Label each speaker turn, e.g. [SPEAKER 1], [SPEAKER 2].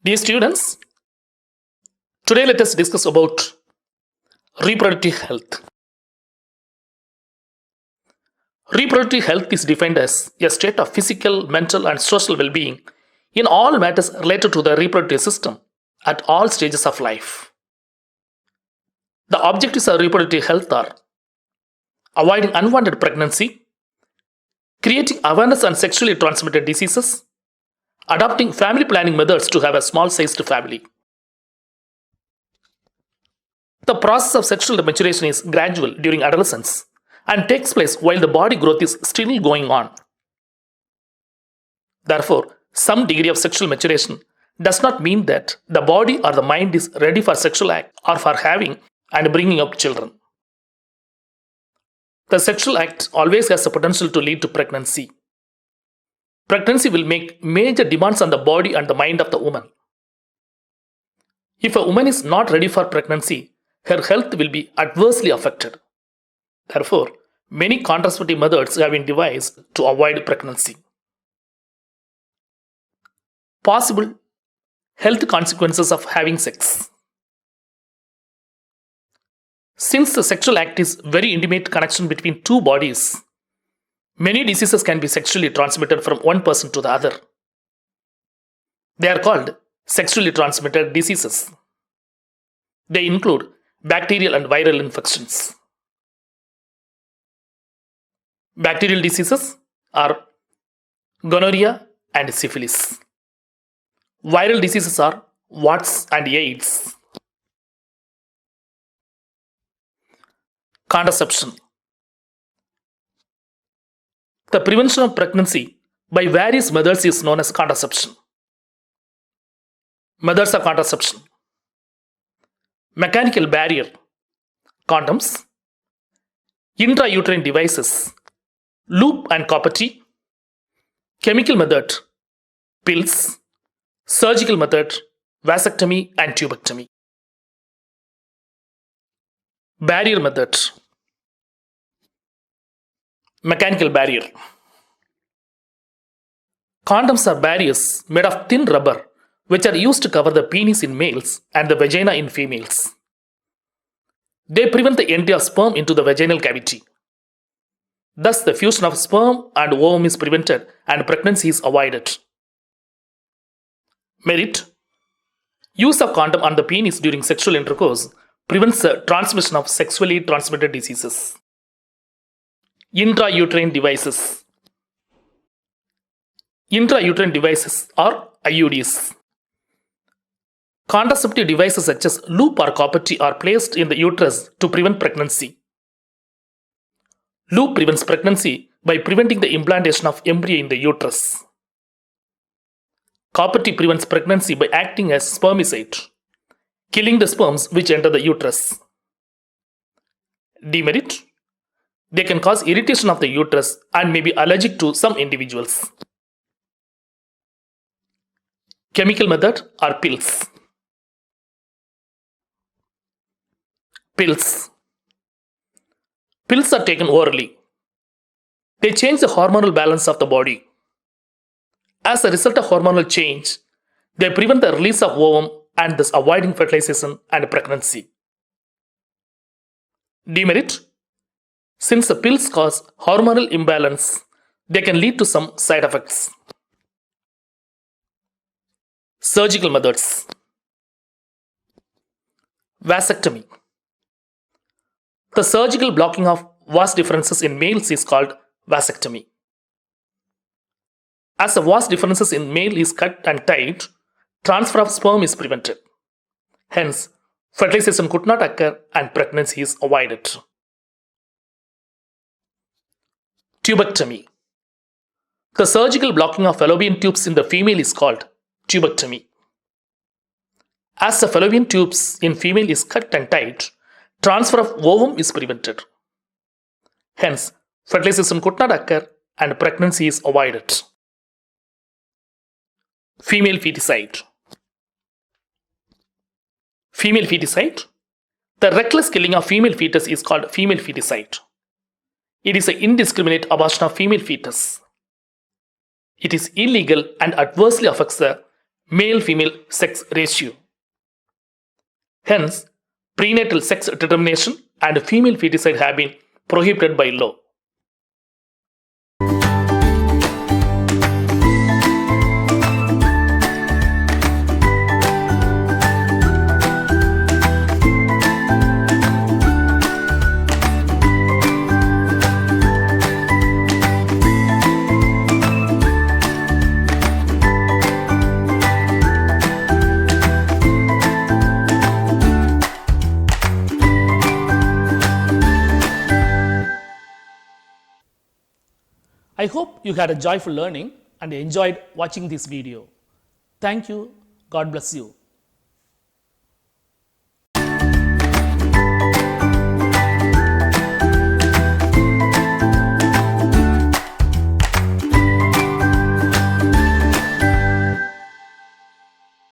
[SPEAKER 1] Dear students, today let us discuss about reproductive health. Reproductive health is defined as a state of physical, mental, and social well being in all matters related to the reproductive system at all stages of life. The objectives of reproductive health are avoiding unwanted pregnancy, creating awareness on sexually transmitted diseases, adopting family planning methods to have a small sized family. The process of sexual maturation is gradual during adolescence and takes place while the body growth is still going on. Therefore, some degree of sexual maturation does not mean that the body or the mind is ready for sexual act or for having and bringing up children. The sexual act always has the potential to lead to pregnancy. Pregnancy will make major demands on the body and the mind of the woman. If a woman is not ready for pregnancy, her health will be adversely affected. Therefore, many contraceptive methods have been devised to avoid pregnancy. Possible health consequences of having sex. Since the sexual act is very intimate connection between two bodies, many diseases can be sexually transmitted from one person to the other. They are called sexually transmitted diseases. They include bacterial and viral infections. Bacterial diseases are gonorrhea and syphilis. Viral diseases are warts and AIDS. Contraception. The prevention of pregnancy by various methods is known as contraception. Methods of contraception: mechanical barrier, condoms, intrauterine devices, loop and copper T, chemical method, pills, surgical method, vasectomy and tubectomy. Barrier method. Mechanical barrier. Condoms are barriers made of thin rubber which are used to cover the penis in males and the vagina in females. They prevent the entry of sperm into the vaginal cavity. Thus, the fusion of sperm and ovum is prevented and pregnancy is avoided. Merit. Use of condom on the penis during sexual intercourse prevents the transmission of sexually transmitted diseases. Intrauterine devices. Intrauterine devices are IUDs. Contraceptive devices such as loop or copper T are placed in the uterus to prevent pregnancy. Loop prevents pregnancy by preventing the implantation of embryo in the uterus. Copper T prevents pregnancy by acting as spermicide, killing the sperms which enter the uterus. Demerit. They can cause irritation of the uterus and may be allergic to some individuals. Chemical method are pills. Pills. Pills are taken orally. They change the hormonal balance of the body. As a result of hormonal change, they prevent the release of ovum and thus avoiding fertilization and pregnancy. Demerit. Since the pills cause hormonal imbalance, they can lead to some side effects. Surgical methods. Vasectomy. The surgical blocking of vas deferences in males is called vasectomy. As the vas deferences in male is cut and tied, transfer of sperm is prevented. Hence, fertilization could not occur and pregnancy is avoided. Tubectomy. The surgical blocking of fallopian tubes in the female is called tubectomy. As the fallopian tubes in female is cut and tied, transfer of ovum is prevented. Hence, fertilization could not occur and pregnancy is avoided. Female feticide. Female feticide. The reckless killing of female fetus is called female feticide. It is an indiscriminate abortion of female fetus. It is illegal and adversely affects the male-female sex ratio. Hence, prenatal sex determination and female feticide have been prohibited by law. I hope you had a joyful learning and enjoyed watching this video. Thank you. God bless you.